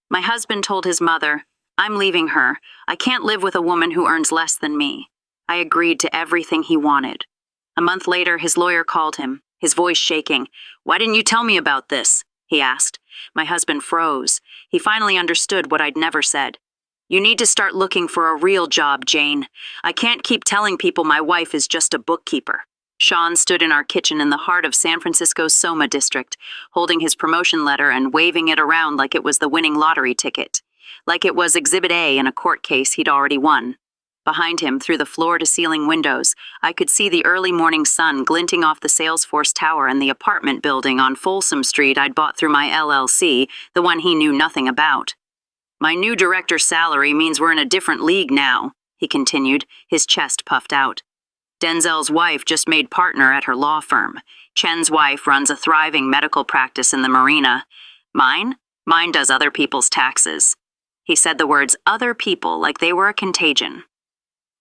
My husband told his mother, "I'm leaving her. I can't live with a woman who earns less than me." I agreed to everything he wanted. A month later, his lawyer called him, his voice shaking. "Why didn't you tell me about this?" he asked. My husband froze. He finally understood what I'd never said. "You need to start looking for a real job, Jane. I can't keep telling people my wife is just a bookkeeper." Sean stood in our kitchen in the heart of San Francisco's Soma district, holding his promotion letter and waving it around like it was the winning lottery ticket, like it was Exhibit A in a court case he'd already won. Behind him, through the floor-to-ceiling windows, I could see the early morning sun glinting off the Salesforce Tower and the apartment building on Folsom Street I'd bought through my LLC, the one he knew nothing about. "My new director's salary means we're in a different league now," he continued, his chest puffed out. "Denzel's wife just made partner at her law firm. Chen's wife runs a thriving medical practice in the marina. Mine does other people's taxes." He said the words "other people" like they were a contagion.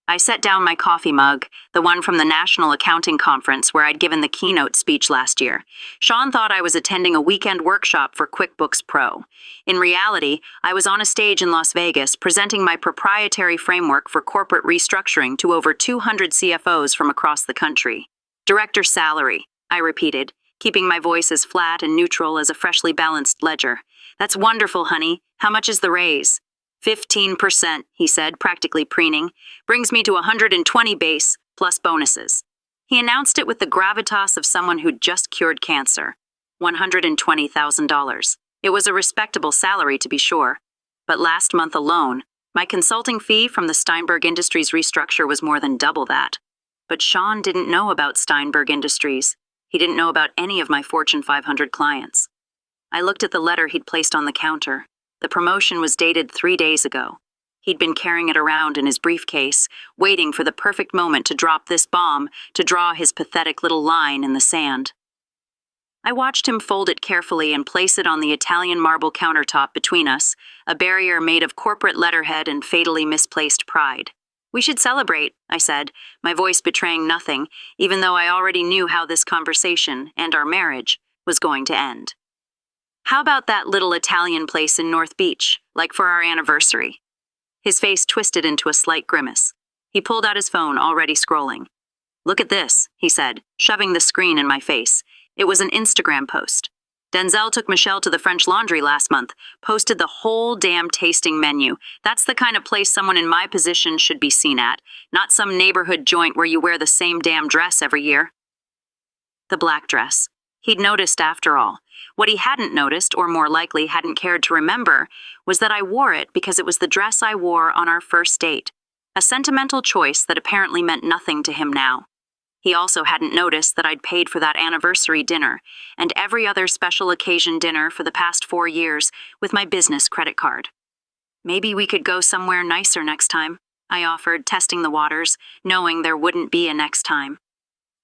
I set down my coffee mug, the one from the National Accounting Conference where I'd given the keynote speech last year. Sean thought I was attending a weekend workshop for QuickBooks Pro. In reality, I was on a stage in Las Vegas presenting my proprietary framework for corporate restructuring to over 200 CFOs from across the country. "Director's salary," I repeated, keeping my voice as flat and neutral as a freshly balanced ledger. "That's wonderful, honey. How much is the raise?" 15%, he said, practically preening. "Brings me to 120 base, plus bonuses." He announced it with the gravitas of someone who'd just cured cancer. $120,000. It was a respectable salary, to be sure. But last month alone, my consulting fee from the Steinberg Industries restructure was more than double that. But Sean didn't know about Steinberg Industries. He didn't know about any of my Fortune 500 clients. I looked at the letter he'd placed on the counter. The promotion was dated 3 days ago. He'd been carrying it around in his briefcase, waiting for the perfect moment to drop this bomb, to draw his pathetic little line in the sand. I watched him fold it carefully and place it on the Italian marble countertop between us, a barrier made of corporate letterhead and fatally misplaced pride. "We should celebrate," I said, my voice betraying nothing, even though I already knew how this conversation, and our marriage, was going to end. "How about that little Italian place in North Beach, like for our anniversary?" His face twisted into a slight grimace. He pulled out his phone, already scrolling. "Look at this," he said, shoving the screen in my face. It was an Instagram post. "Denzel took Michelle to the French Laundry last month, posted the whole damn tasting menu. That's the kind of place someone in my position should be seen at, not some neighborhood joint where you wear the same damn dress every year." The black dress. He'd noticed after all. What he hadn't noticed, or more likely hadn't cared to remember, was that I wore it because it was the dress I wore on our first date. A sentimental choice that apparently meant nothing to him now. He also hadn't noticed that I'd paid for that anniversary dinner and every other special occasion dinner for the past 4 years with my business credit card. "Maybe we could go somewhere nicer next time," I offered, testing the waters, knowing there wouldn't be a next time.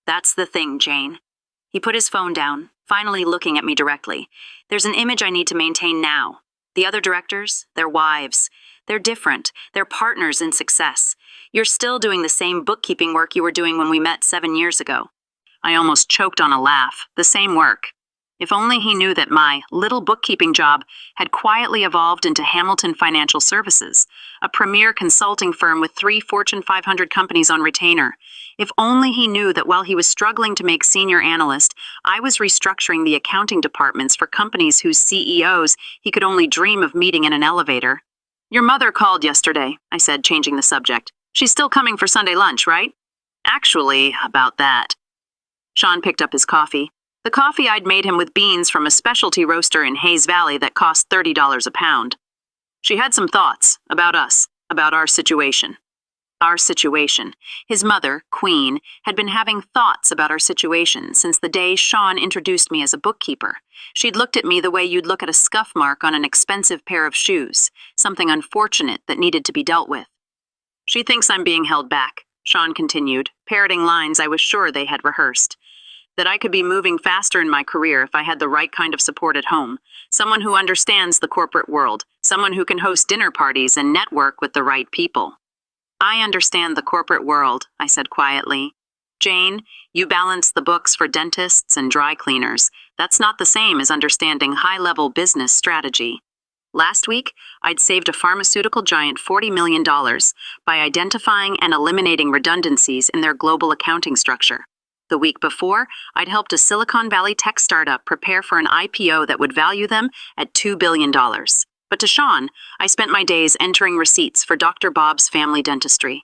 "That's the thing, Jane." He put his phone down, finally looking at me directly. "There's an image I need to maintain now. The other directors, their wives, they're different. They're partners in success. You're still doing the same bookkeeping work you were doing when we met 7 years ago." I almost choked on a laugh. The same work. If only he knew that my little bookkeeping job had quietly evolved into Hamilton Financial Services, a premier consulting firm with 3 Fortune 500 companies on retainer. If only he knew that while he was struggling to make senior analyst, I was restructuring the accounting departments for companies whose CEOs he could only dream of meeting in an elevator. "Your mother called yesterday," I said, changing the subject. "She's still coming for Sunday lunch, right?" "Actually, about that." Sean picked up his coffee. The coffee I'd made him with beans from a specialty roaster in Hayes Valley that cost $30 a pound. "She had some thoughts about us, about our situation." Our situation. His mother, Queen, had been having thoughts about our situation since the day Sean introduced me as a bookkeeper. She'd looked at me the way you'd look at a scuff mark on an expensive pair of shoes, something unfortunate that needed to be dealt with. "She thinks I'm being held back," Sean continued, parroting lines I was sure they had rehearsed. "That I could be moving faster in my career if I had the right kind of support at home. Someone who understands the corporate world, someone who can host dinner parties and network with the right people." "I understand the corporate world," I said quietly. "Jane, you balance the books for dentists and dry cleaners. That's not the same as understanding high-level business strategy." Last week, I'd saved a pharmaceutical giant $40 million by identifying and eliminating redundancies in their global accounting structure. The week before, I'd helped a Silicon Valley tech startup prepare for an IPO that would value them at $2 billion. But to Sean, I spent my days entering receipts for Dr. Bob's family dentistry.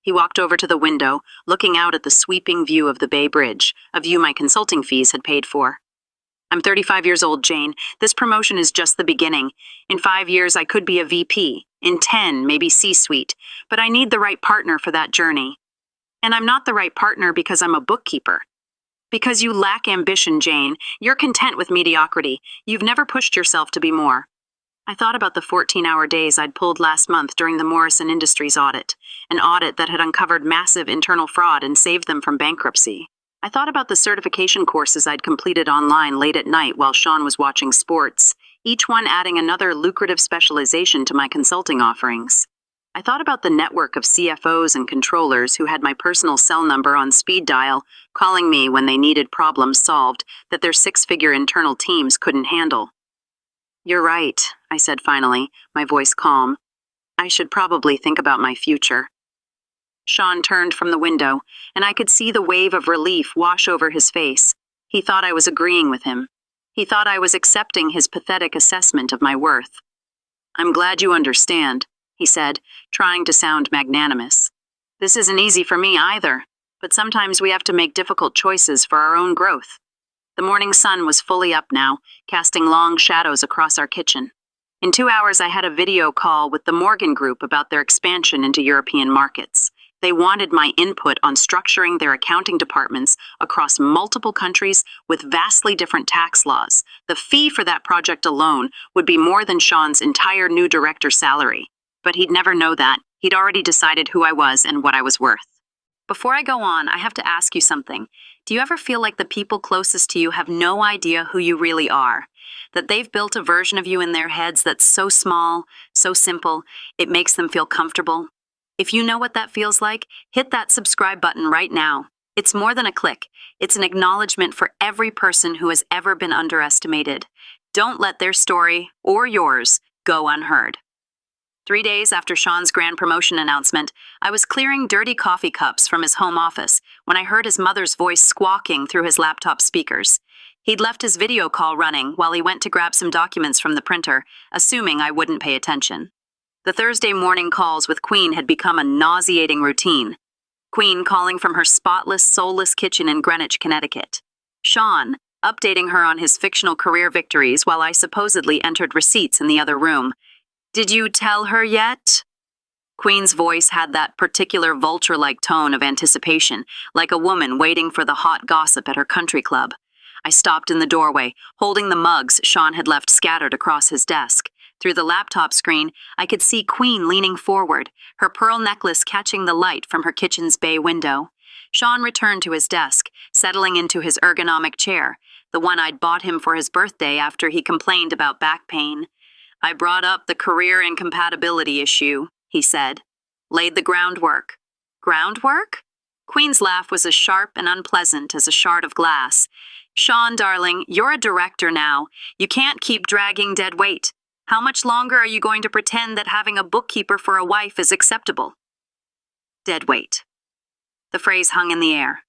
He walked over to the window, looking out at the sweeping view of the Bay Bridge, a view my consulting fees had paid for. I'm 35 years old, Jane. This promotion is just the beginning. In 5 years, I could be a VP. In 10, maybe C-suite. But I need the right partner for that journey. And I'm not the right partner because I'm a bookkeeper. Because you lack ambition, Jane. You're content with mediocrity. You've never pushed yourself to be more. I thought about the 14-hour days I'd pulled last month during the Morrison Industries audit, an audit that had uncovered massive internal fraud and saved them from bankruptcy. I thought about the certification courses I'd completed online late at night while Sean was watching sports, each one adding another lucrative specialization to my consulting offerings. I thought about the network of CFOs and controllers who had my personal cell number on speed dial, calling me when they needed problems solved that their six-figure internal teams couldn't handle. You're right, I said finally, my voice calm. I should probably think about my future. Sean turned from the window, and I could see the wave of relief wash over his face. He thought I was agreeing with him. He thought I was accepting his pathetic assessment of my worth. I'm glad you understand, he said, trying to sound magnanimous. This isn't easy for me either, but sometimes we have to make difficult choices for our own growth. The morning sun was fully up now, casting long shadows across our kitchen. In 2 hours, I had a video call with the Morgan Group about their expansion into European markets. They wanted my input on structuring their accounting departments across multiple countries with vastly different tax laws. The fee for that project alone would be more than Sean's entire new director salary. But he'd never know that. He'd already decided who I was and what I was worth. Before I go on, I have to ask you something. Do you ever feel like the people closest to you have no idea who you really are? That they've built a version of you in their heads that's so small, so simple, it makes them feel comfortable? If you know what that feels like, hit that subscribe button right now. It's more than a click. It's an acknowledgement for every person who has ever been underestimated. Don't let their story, or yours, go unheard. 3 days after Sean's grand promotion announcement, I was clearing dirty coffee cups from his home office when I heard his mother's voice squawking through his laptop speakers. He'd left his video call running while he went to grab some documents from the printer, assuming I wouldn't pay attention. The Thursday morning calls with Queen had become a nauseating routine. Queen calling from her spotless, soulless kitchen in Greenwich, Connecticut. Sean updating her on his fictional career victories while I supposedly entered receipts in the other room. Did you tell her yet? Queen's voice had that particular vulture-like tone of anticipation, like a woman waiting for the hot gossip at her country club. I stopped in the doorway, holding the mugs Sean had left scattered across his desk. Through the laptop screen, I could see Queen leaning forward, her pearl necklace catching the light from her kitchen's bay window. Sean returned to his desk, settling into his ergonomic chair, the one I'd bought him for his birthday after he complained about back pain. I brought up the career incompatibility issue, he said. Laid the groundwork. Groundwork? Queen's laugh was as sharp and unpleasant as a shard of glass. Sean, darling, you're a director now. You can't keep dragging dead weight. How much longer are you going to pretend that having a bookkeeper for a wife is acceptable? Dead weight. The phrase hung in the air.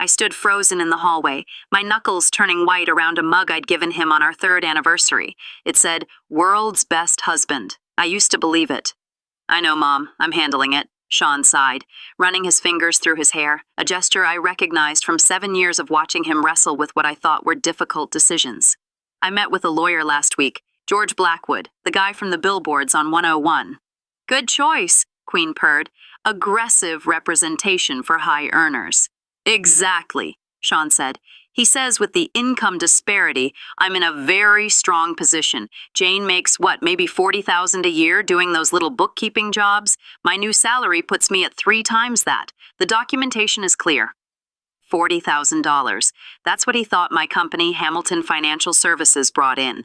I stood frozen in the hallway, my knuckles turning white around a mug I'd given him on our 3rd anniversary. It said, "World's Best Husband." I used to believe it. I know, Mom. I'm handling it, Sean sighed, running his fingers through his hair, a gesture I recognized from 7 years of watching him wrestle with what I thought were difficult decisions. I met with a lawyer last week, George Blackwood, the guy from the billboards on 101. Good choice, Queen purred. Aggressive representation for high earners. Exactly, Sean said. He says with the income disparity, I'm in a very strong position. Jane makes, maybe $40,000 a year doing those little bookkeeping jobs? My new salary puts me at 3 times that. The documentation is clear. $40,000. That's what he thought my company, Hamilton Financial Services, brought in.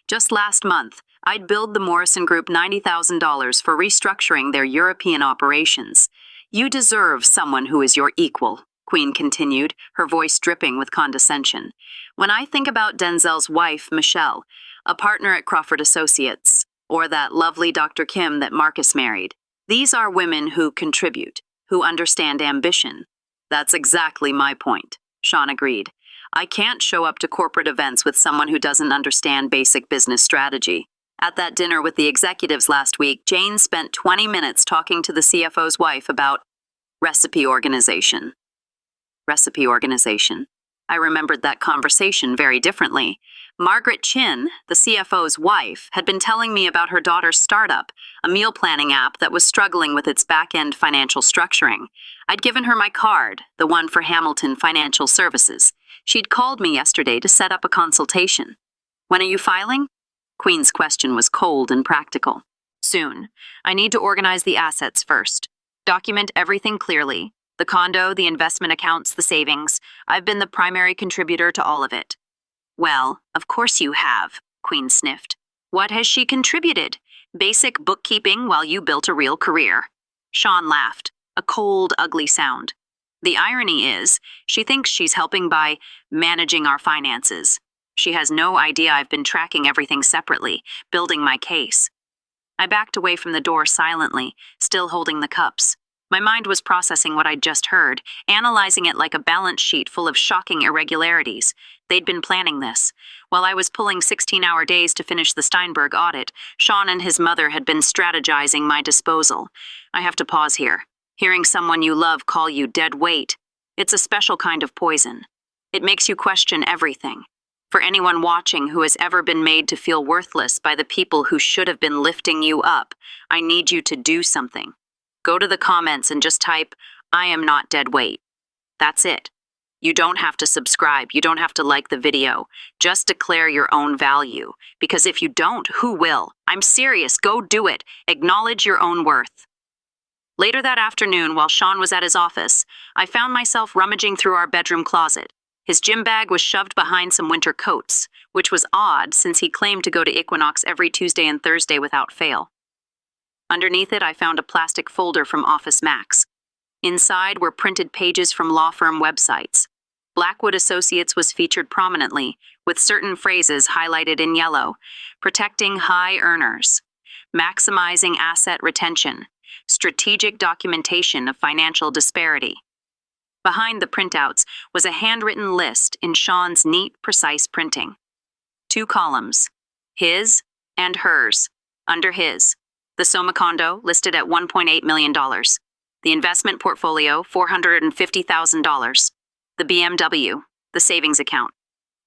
Just last month, I'd billed the Morrison Group $90,000 for restructuring their European operations. You deserve someone who is your equal, Queen continued, her voice dripping with condescension. When I think about Denzel's wife, Michelle, a partner at Crawford Associates, or that lovely Dr. Kim that Marcus married. These are women who contribute, who understand ambition. That's exactly my point, Sean agreed. I can't show up to corporate events with someone who doesn't understand basic business strategy. At that dinner with the executives last week, Jane spent 20 minutes talking to the CFO's wife about recipe organization. Recipe organization. I remembered that conversation very differently. Margaret Chin, the CFO's wife, had been telling me about her daughter's startup, a meal planning app that was struggling with its back-end financial structuring. I'd given her my card, the one for Hamilton Financial Services. She'd called me yesterday to set up a consultation. When are you filing? Queen's question was cold and practical. Soon. I need to organize the assets first. Document everything clearly. The condo, the investment accounts, the savings. I've been the primary contributor to all of it. Well, of course you have, Queen sniffed. What has she contributed? Basic bookkeeping while you built a real career. Sean laughed, a cold, ugly sound. The irony is, she thinks she's helping by managing our finances. She has no idea I've been tracking everything separately, building my case. I backed away from the door silently, still holding the cups. My mind was processing what I'd just heard, analyzing it like a balance sheet full of shocking irregularities. They'd been planning this. While I was pulling 16-hour days to finish the Steinberg audit, Sean and his mother had been strategizing my disposal. I have to pause here. Hearing someone you love call you dead weight. It's a special kind of poison. It makes you question everything. For anyone watching who has ever been made to feel worthless by the people who should have been lifting you up, I need you to do something. Go to the comments and just type, "I am not dead weight." That's it. You don't have to subscribe. You don't have to like the video. Just declare your own value. Because if you don't, who will? I'm serious. Go do it. Acknowledge your own worth. Later that afternoon, while Sean was at his office, I found myself rummaging through our bedroom closet. His gym bag was shoved behind some winter coats, which was odd since he claimed to go to Equinox every Tuesday and Thursday without fail. Underneath it, I found a plastic folder from Office Max. Inside were printed pages from law firm websites. Blackwood Associates was featured prominently, with certain phrases highlighted in yellow: protecting high earners, maximizing asset retention, strategic documentation of financial disparity. Behind the printouts was a handwritten list in Sean's neat, precise printing. 2 columns, his and hers. Under his, the Soma condo listed at $1.8 million. The investment portfolio, $450,000. The BMW, the savings account.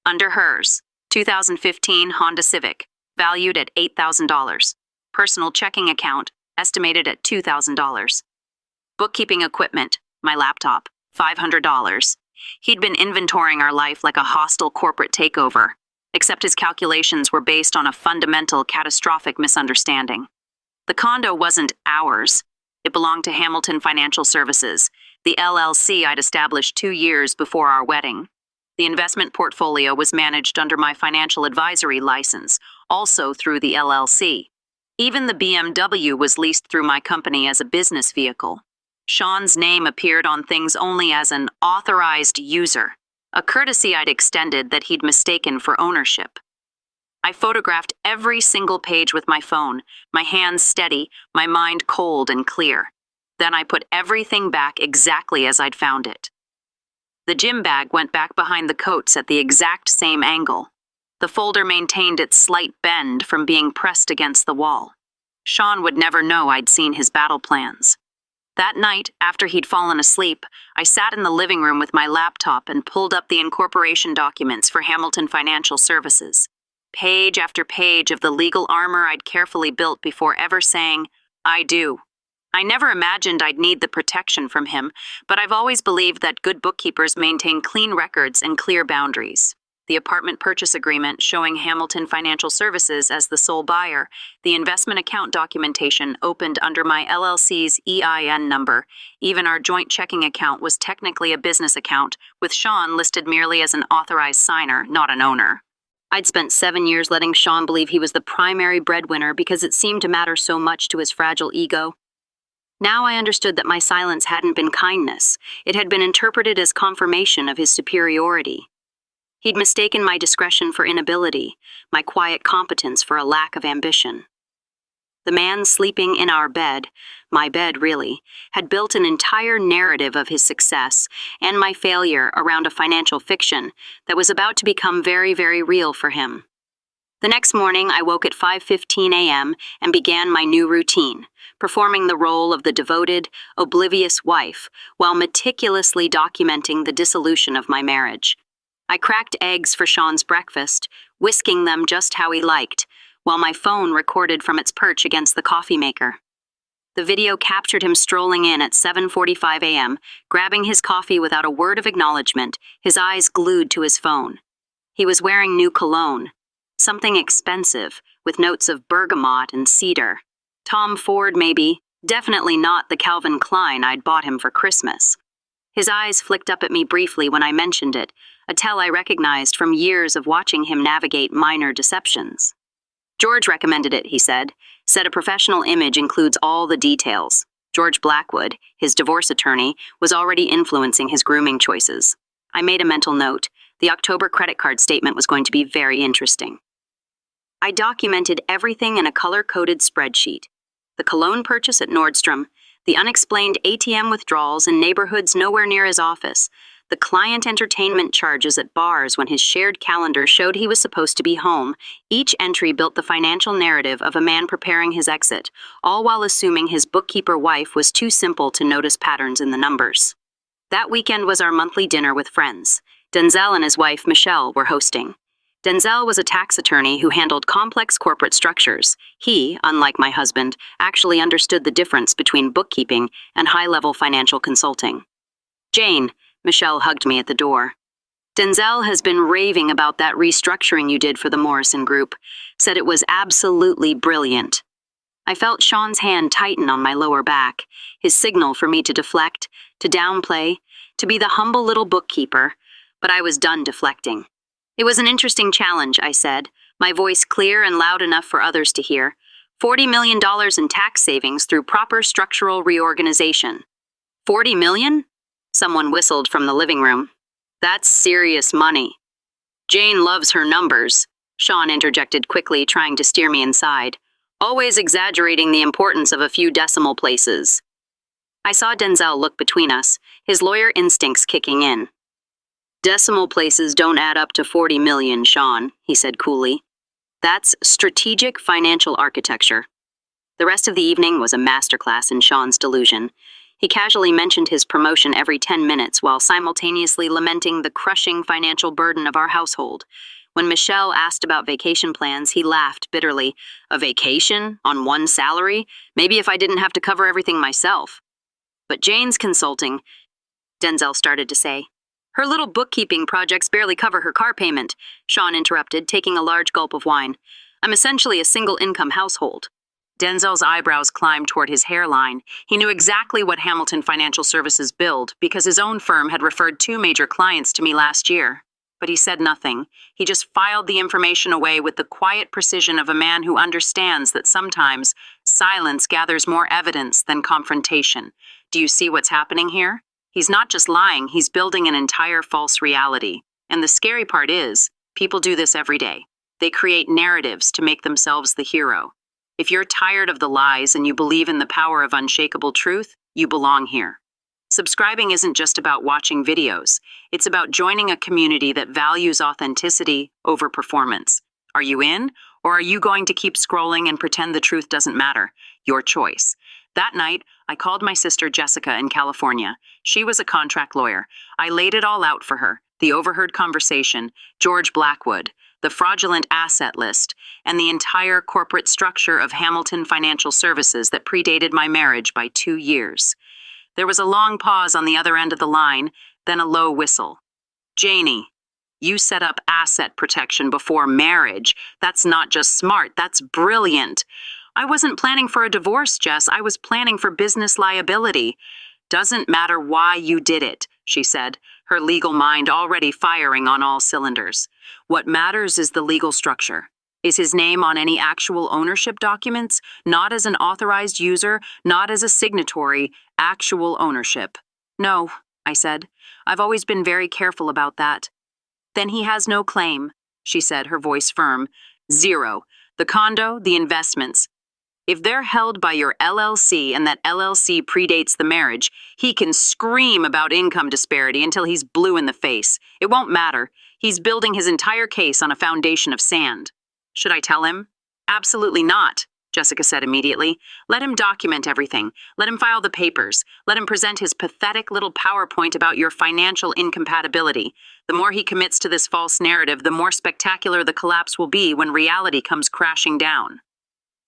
Under hers, 2015 Honda Civic, valued at $8,000. Personal checking account, estimated at $2,000. Bookkeeping equipment, my laptop, $500. He'd been inventorying our life like a hostile corporate takeover, except his calculations were based on a fundamental, catastrophic misunderstanding. The condo wasn't ours. It belonged to Hamilton Financial Services, the LLC I'd established 2 years before our wedding. The investment portfolio was managed under my financial advisory license, also through the LLC. Even the BMW was leased through my company as a business vehicle. Sean's name appeared on things only as an authorized user, a courtesy I'd extended that he'd mistaken for ownership. I photographed every single page with my phone, my hands steady, my mind cold and clear. Then I put everything back exactly as I'd found it. The gym bag went back behind the coats at the exact same angle. The folder maintained its slight bend from being pressed against the wall. Sean would never know I'd seen his battle plans. That night, after he'd fallen asleep, I sat in the living room with my laptop and pulled up the incorporation documents for Hamilton Financial Services. Page after page of the legal armor I'd carefully built before ever saying, "I do." I never imagined I'd need the protection from him, but I've always believed that good bookkeepers maintain clean records and clear boundaries. The apartment purchase agreement showing Hamilton Financial Services as the sole buyer, the investment account documentation opened under my LLC's EIN number. Even our joint checking account was technically a business account, with Sean listed merely as an authorized signer, not an owner. I'd spent 7 years letting Sean believe he was the primary breadwinner because it seemed to matter so much to his fragile ego. Now I understood that my silence hadn't been kindness. It had been interpreted as confirmation of his superiority. He'd mistaken my discretion for inability, my quiet competence for a lack of ambition. The man sleeping in our bed, my bed really, had built an entire narrative of his success and my failure around a financial fiction that was about to become very, very real for him. The next morning, I woke at 5:15 a.m. and began my new routine, performing the role of the devoted, oblivious wife while meticulously documenting the dissolution of my marriage. I cracked eggs for Sean's breakfast, whisking them just how he liked, while my phone recorded from its perch against the coffee maker. The video captured him strolling in at 7:45 a.m., grabbing his coffee without a word of acknowledgement, his eyes glued to his phone. He was wearing new cologne, something expensive, with notes of bergamot and cedar. Tom Ford, maybe, definitely not the Calvin Klein I'd bought him for Christmas. His eyes flicked up at me briefly when I mentioned it, a tell I recognized from years of watching him navigate minor deceptions. George recommended it, he said a professional image includes all the details. George Blackwood, his divorce attorney, was already influencing his grooming choices. I made a mental note. The October credit card statement was going to be very interesting. I documented everything in a color-coded spreadsheet. The cologne purchase at Nordstrom, the unexplained ATM withdrawals in neighborhoods nowhere near his office, the client entertainment charges at bars when his shared calendar showed he was supposed to be home. Each entry built the financial narrative of a man preparing his exit, all while assuming his bookkeeper wife was too simple to notice patterns in the numbers. That weekend was our monthly dinner with friends. Denzel and his wife, Michelle, were hosting. Denzel was a tax attorney who handled complex corporate structures. He, unlike my husband, actually understood the difference between bookkeeping and high-level financial consulting. Jane, Michelle hugged me at the door. Denzel has been raving about that restructuring you did for the Morrison Group, said it was absolutely brilliant. I felt Sean's hand tighten on my lower back, his signal for me to deflect, to downplay, to be the humble little bookkeeper, but I was done deflecting. It was an interesting challenge, I said, my voice clear and loud enough for others to hear. $40 million in tax savings through proper structural reorganization. 40 million? Someone whistled from the living room. That's serious money. Jane loves her numbers, Sean interjected quickly, trying to steer me inside, always exaggerating the importance of a few decimal places. I saw Denzel look between us, his lawyer instincts kicking in. Decimal places don't add up to 40 million, Sean, he said coolly. That's strategic financial architecture. The rest of the evening was a masterclass in Sean's delusion. He casually mentioned his promotion every 10 minutes while simultaneously lamenting the crushing financial burden of our household. When Michelle asked about vacation plans, he laughed bitterly. A vacation? On one salary? Maybe if I didn't have to cover everything myself. But Jane's consulting, Denzel started to say. Her little bookkeeping projects barely cover her car payment, Sean interrupted, taking a large gulp of wine. I'm essentially a single-income household. Denzel's eyebrows climbed toward his hairline. He knew exactly what Hamilton Financial Services billed because his own firm had referred 2 major clients to me last year. But he said nothing. He just filed the information away with the quiet precision of a man who understands that sometimes silence gathers more evidence than confrontation. Do you see what's happening here? He's not just lying, he's building an entire false reality. And the scary part is, people do this every day. They create narratives to make themselves the hero. If you're tired of the lies and you believe in the power of unshakable truth, you belong here. Subscribing isn't just about watching videos. It's about joining a community that values authenticity over performance. Are you in, or are you going to keep scrolling and pretend the truth doesn't matter? Your choice. That night, I called my sister Jessica in California. She was a contract lawyer. I laid it all out for her. The overheard conversation, George Blackwood, the fraudulent asset list, and the entire corporate structure of Hamilton Financial Services that predated my marriage by 2 years. There was a long pause on the other end of the line, then a low whistle. Janie, you set up asset protection before marriage. That's not just smart, that's brilliant. I wasn't planning for a divorce, Jess. I was planning for business liability. Doesn't matter why you did it, she said, her legal mind already firing on all cylinders. What matters is the legal structure. Is his name on any actual ownership documents? Not as an authorized user, not as a signatory, actual ownership. No, I said. I've always been very careful about that. Then he has no claim, she said, her voice firm. 0. The condo, the investments. If they're held by your LLC and that LLC predates the marriage, he can scream about income disparity until he's blue in the face. It won't matter. He's building his entire case on a foundation of sand. Should I tell him? Absolutely not, Jessica said immediately. Let him document everything. Let him file the papers. Let him present his pathetic little PowerPoint about your financial incompatibility. The more he commits to this false narrative, the more spectacular the collapse will be when reality comes crashing down.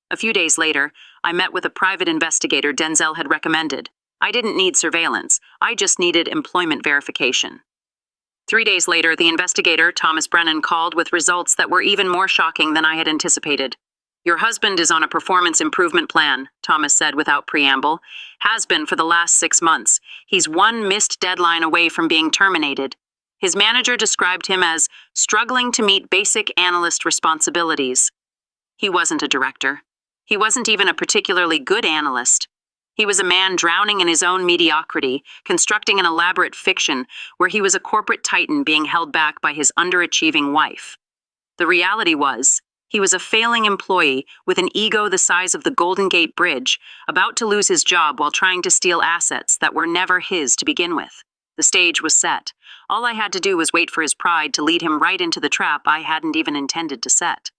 A few days later, I met with a private investigator Denzel had recommended. I didn't need surveillance. I just needed employment verification. 3 days later, the investigator, Thomas Brennan, called with results that were even more shocking than I had anticipated. Your husband is on a performance improvement plan, Thomas said without preamble. Has been for the last 6 months. He's one missed deadline away from being terminated. His manager described him as struggling to meet basic analyst responsibilities. He wasn't a director. He wasn't even a particularly good analyst. He was a man drowning in his own mediocrity, constructing an elaborate fiction where he was a corporate titan being held back by his underachieving wife. The reality was, he was a failing employee with an ego the size of the Golden Gate Bridge, about to lose his job while trying to steal assets that were never his to begin with. The stage was set. All I had to do was wait for his pride to lead him right into the trap I hadn't even intended to set.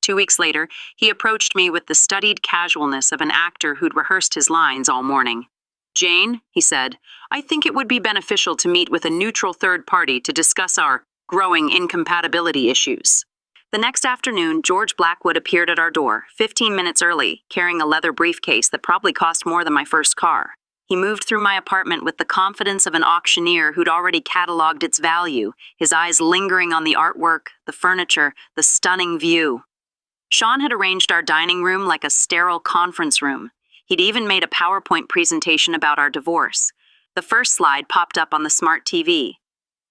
2 weeks later, he approached me with the studied casualness of an actor who'd rehearsed his lines all morning. Jane, he said, I think it would be beneficial to meet with a neutral third party to discuss our growing incompatibility issues. The next afternoon, George Blackwood appeared at our door, 15 minutes early, carrying a leather briefcase that probably cost more than my first car. He moved through my apartment with the confidence of an auctioneer who'd already cataloged its value, his eyes lingering on the artwork, the furniture, the stunning view. Sean had arranged our dining room like a sterile conference room. He'd even made a PowerPoint presentation about our divorce. The first slide popped up on the smart TV.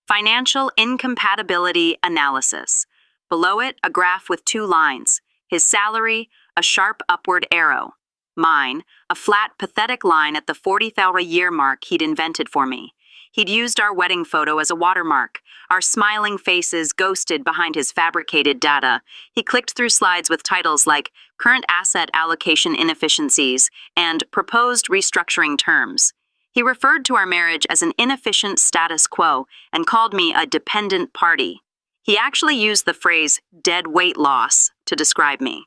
Financial incompatibility analysis. Below it, a graph with 2 lines. His salary, a sharp upward arrow. Mine, a flat, pathetic line at the 40,000-a-year mark he'd invented for me. He'd used our wedding photo as a watermark, our smiling faces ghosted behind his fabricated data. He clicked through slides with titles like Current Asset Allocation Inefficiencies and Proposed Restructuring Terms. He referred to our marriage as an inefficient status quo and called me a dependent party. He actually used the phrase dead weight loss to describe me.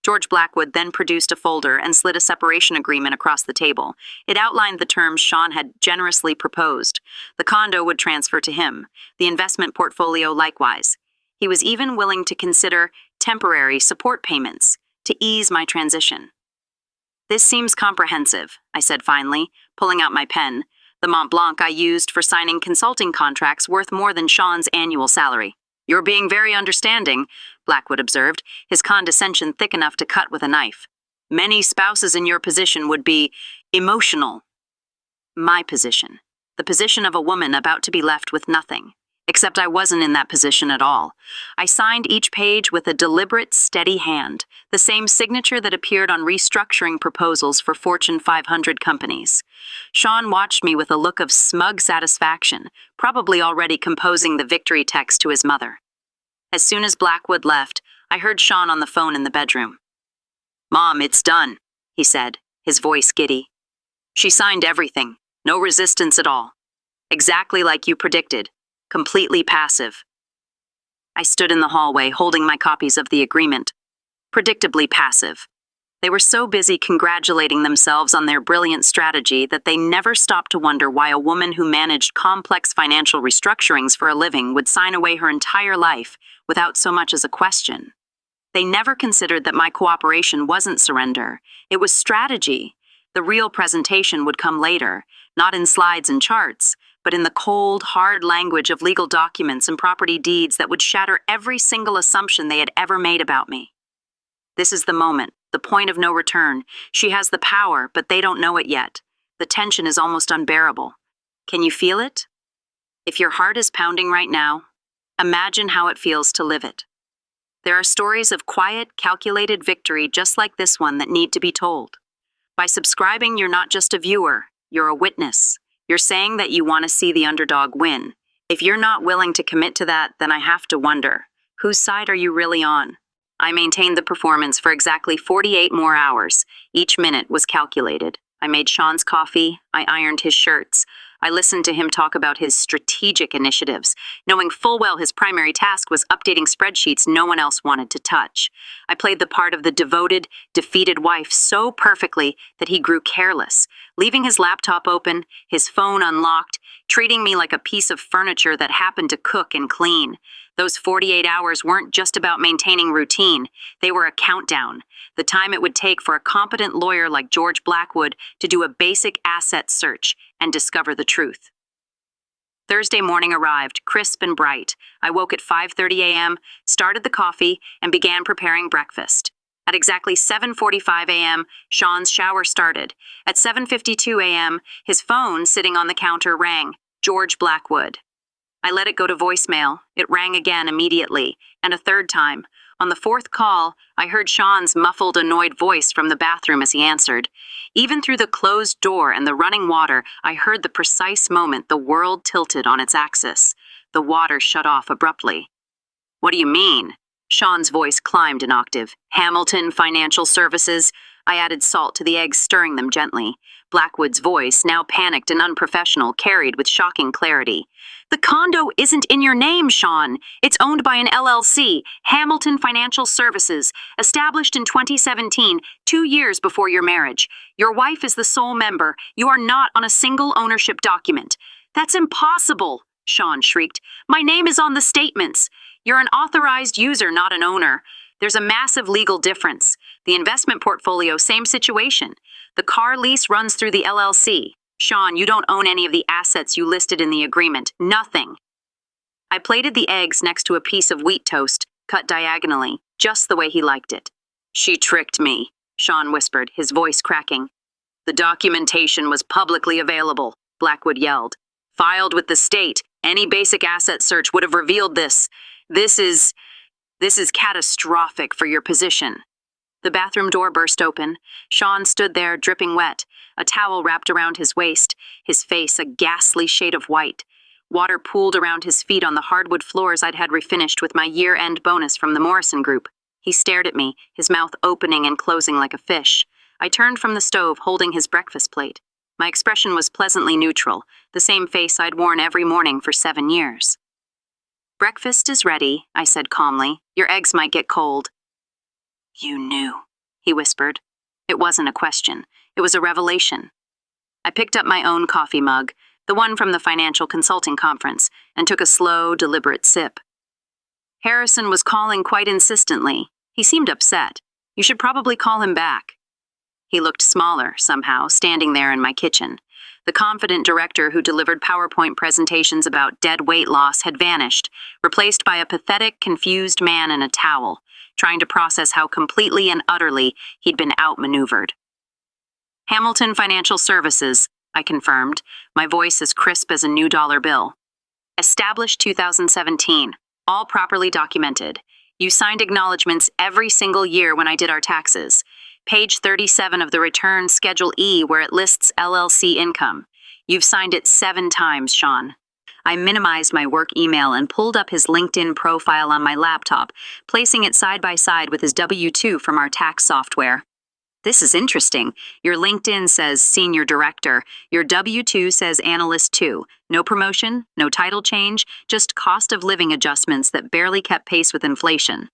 George Blackwood then produced a folder and slid a separation agreement across the table. It outlined the terms Sean had generously proposed. The condo would transfer to him, the investment portfolio likewise. He was even willing to consider temporary support payments to ease my transition. This seems comprehensive, I said finally, pulling out my pen, the Mont Blanc I used for signing consulting contracts worth more than Sean's annual salary. You're being very understanding, Blackwood observed, his condescension thick enough to cut with a knife. Many spouses in your position would be emotional. My position, the position of a woman about to be left with nothing. Except I wasn't in that position at all. I signed each page with a deliberate, steady hand, the same signature that appeared on restructuring proposals for Fortune 500 companies. Sean watched me with a look of smug satisfaction, probably already composing the victory text to his mother. As soon as Blackwood left, I heard Sean on the phone in the bedroom. Mom, it's done, he said, his voice giddy. She signed everything, no resistance at all. Exactly like you predicted. Completely passive. I stood in the hallway holding my copies of the agreement. Predictably passive. They were so busy congratulating themselves on their brilliant strategy that they never stopped to wonder why a woman who managed complex financial restructurings for a living would sign away her entire life without so much as a question. They never considered that my cooperation wasn't surrender. It was strategy. The real presentation would come later, not in slides and charts, but in the cold, hard language of legal documents and property deeds that would shatter every single assumption they had ever made about me. This is the moment, the point of no return. She has the power, but they don't know it yet. The tension is almost unbearable. Can you feel it? If your heart is pounding right now, imagine how it feels to live it. There are stories of quiet, calculated victory just like this one that need to be told. By subscribing, you're not just a viewer, you're a witness. You're saying that you want to see the underdog win. If you're not willing to commit to that, then I have to wonder, whose side are you really on? I maintained the performance for exactly 48 more hours. Each minute was calculated. I made Sean's coffee. I ironed his shirts. I listened to him talk about his strategic initiatives, knowing full well his primary task was updating spreadsheets no one else wanted to touch. I played the part of the devoted, defeated wife so perfectly that he grew careless, leaving his laptop open, his phone unlocked, treating me like a piece of furniture that happened to cook and clean. Those 48 hours weren't just about maintaining routine. They were a countdown. The time it would take for a competent lawyer like George Blackwood to do a basic asset search and discover the truth. Thursday morning arrived, crisp and bright. I woke at 5:30 a.m., started the coffee, and began preparing breakfast. At exactly 7:45 a.m., Sean's shower started. At 7:52 a.m., his phone sitting on the counter rang. George Blackwood. I let it go to voicemail. It rang again immediately, and a third time. On the fourth call, I heard Sean's muffled, annoyed voice from the bathroom as he answered. Even through the closed door and the running water, I heard the precise moment the world tilted on its axis. The water shut off abruptly. "What do you mean?" Sean's voice climbed an octave. "Hamilton Financial Services." I added salt to the eggs, stirring them gently. Blackwood's voice, now panicked and unprofessional, carried with shocking clarity. "The condo isn't in your name, Sean. It's owned by an LLC, Hamilton Financial Services, established in 2017, 2 years before your marriage. Your wife is the sole member. You are not on a single ownership document." "That's impossible," Sean shrieked. "My name is on the statements. You're an authorized user, not an owner. There's a massive legal difference. The investment portfolio, same situation. The car lease runs through the LLC. Sean, you don't own any of the assets you listed in the agreement. Nothing." I plated the eggs next to a piece of wheat toast, cut diagonally, just the way he liked it. "She tricked me," Sean whispered, his voice cracking. "The documentation was publicly available," Blackwood yelled. "Filed with the state. Any basic asset search would have revealed this. This is catastrophic for your position." The bathroom door burst open. Sean stood there, dripping wet, a towel wrapped around his waist, his face a ghastly shade of white. Water pooled around his feet on the hardwood floors I'd had refinished with my year-end bonus from the Morrison Group. He stared at me, his mouth opening and closing like a fish. I turned from the stove, holding his breakfast plate. My expression was pleasantly neutral, the same face I'd worn every morning for 7 years. "Breakfast is ready," I said calmly. "Your eggs might get cold." "You knew," he whispered. It wasn't a question. It was a revelation. I picked up my own coffee mug, the one from the financial consulting conference, and took a slow, deliberate sip. "Harrison was calling quite insistently. He seemed upset. You should probably call him back." He looked smaller, somehow, standing there in my kitchen. The confident director who delivered PowerPoint presentations about dead weight loss had vanished, replaced by a pathetic, confused man in a towel, trying to process how completely and utterly he'd been outmaneuvered. "Hamilton Financial Services," I confirmed, my voice as crisp as a new dollar bill. "Established 2017, all properly documented. You signed acknowledgments every single year when I did our taxes. Page 37 of the return, Schedule E, where it lists LLC income. You've signed it 7 times, Sean." I minimized my work email and pulled up his LinkedIn profile on my laptop, placing it side by side with his W-2 from our tax software. "This is interesting. Your LinkedIn says Senior Director. Your W-2 says Analyst 2. No promotion, no title change, just cost of living adjustments that barely kept pace with inflation."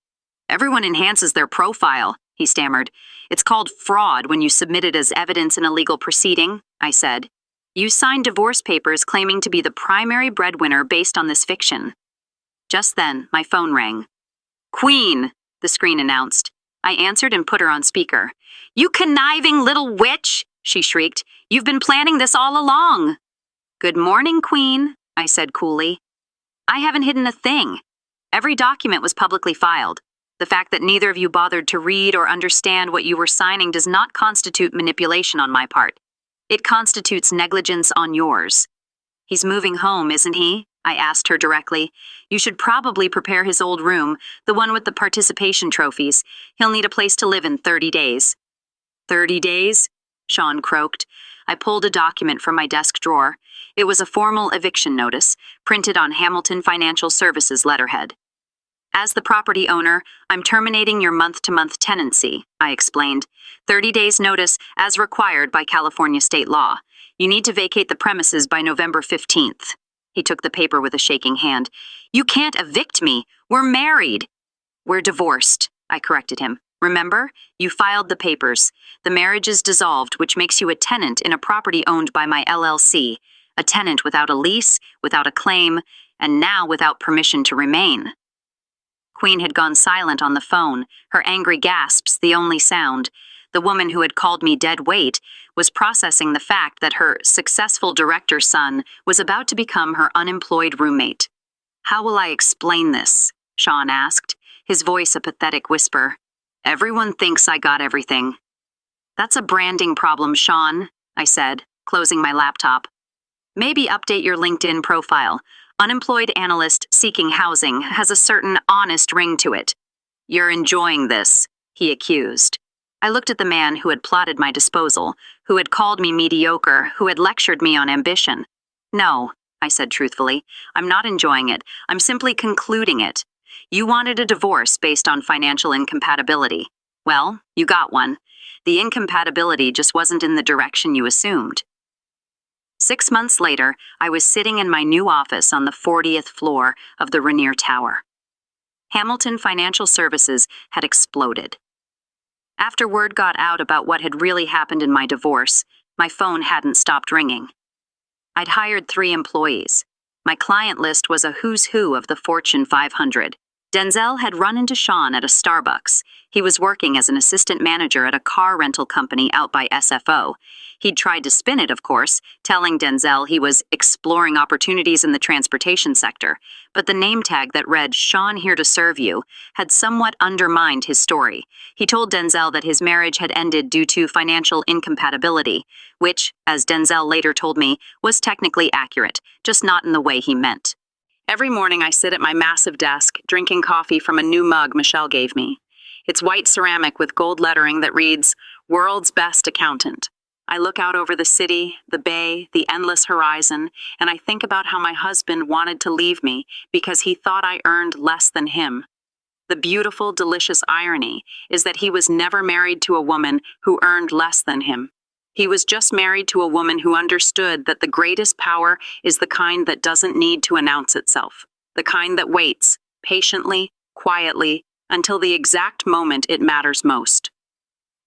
"Everyone enhances their profile," he stammered. "It's called fraud when you submit it as evidence in a legal proceeding," I said. "You signed divorce papers claiming to be the primary breadwinner based on this fiction." Just then, my phone rang. "Queen," the screen announced. I answered and put her on speaker. "You conniving little witch," she shrieked. "You've been planning this all along." "Good morning, Queen," I said coolly. "I haven't hidden a thing. Every document was publicly filed. The fact that neither of you bothered to read or understand what you were signing does not constitute manipulation on my part. It constitutes negligence on yours." "He's moving home, isn't he?" I asked her directly. "You should probably prepare his old room, the one with the participation trophies. He'll need a place to live in 30 days. 30 days? Sean croaked. I pulled a document from my desk drawer. It was a formal eviction notice, printed on Hamilton Financial Services letterhead. As the property owner, I'm terminating your month-to-month tenancy, I explained. 30 days notice as required by California state law. You need to vacate the premises by November 15th. He took the paper with a shaking hand. You can't evict me. We're married. We're divorced, I corrected him. Remember? You filed the papers. The marriage is dissolved, which makes you a tenant in a property owned by my LLC. A tenant without a lease, without a claim, and now without permission to remain. Queen had gone silent on the phone, her angry gasps the only sound. The woman who had called me dead weight was processing the fact that her successful director's son was about to become her unemployed roommate. How will I explain this? Sean asked, his voice a pathetic whisper. Everyone thinks I got everything. That's a branding problem, Sean, I said, closing my laptop. Maybe update your LinkedIn profile. Unemployed analyst seeking housing has a certain honest ring to it. You're enjoying this, he accused. I looked at the man who had plotted my disposal, who had called me mediocre, who had lectured me on ambition. No, I said truthfully, I'm not enjoying it. I'm simply concluding it. You wanted a divorce based on financial incompatibility. Well, you got one. The incompatibility just wasn't in the direction you assumed. 6 months later, I was sitting in my new office on the 40th floor of the Rainier Tower. Hamilton Financial Services had exploded. After word got out about what had really happened in my divorce, my phone hadn't stopped ringing. I'd hired 3 employees. My client list was a who's who of the Fortune 500. Denzel had run into Sean at a Starbucks. He was working as an assistant manager at a car rental company out by SFO. He'd tried to spin it, of course, telling Denzel he was exploring opportunities in the transportation sector, but the name tag that read, Sean here to serve you, had somewhat undermined his story. He told Denzel that his marriage had ended due to financial incompatibility, which, as Denzel later told me, was technically accurate, just not in the way he meant. Every morning I sit at my massive desk, drinking coffee from a new mug Michelle gave me. It's white ceramic with gold lettering that reads, World's Best Accountant. I look out over the city, the bay, the endless horizon, and I think about how my husband wanted to leave me because he thought I earned less than him. The beautiful, delicious irony is that he was never married to a woman who earned less than him. He was just married to a woman who understood that the greatest power is the kind that doesn't need to announce itself, the kind that waits, patiently, quietly, until the exact moment it matters most.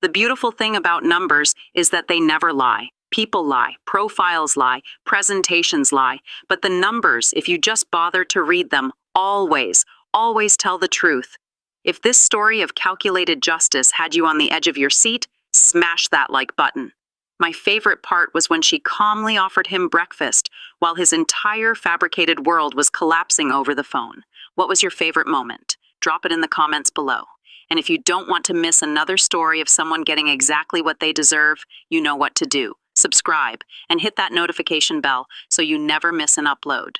The beautiful thing about numbers is that they never lie. People lie, profiles lie, presentations lie, but the numbers, if you just bother to read them, always tell the truth. If this story of calculated justice had you on the edge of your seat, smash that like button. My favorite part was when she calmly offered him breakfast while his entire fabricated world was collapsing over the phone. What was your favorite moment? Drop it in the comments below. And if you don't want to miss another story of someone getting exactly what they deserve, you know what to do. Subscribe and hit that notification bell so you never miss an upload.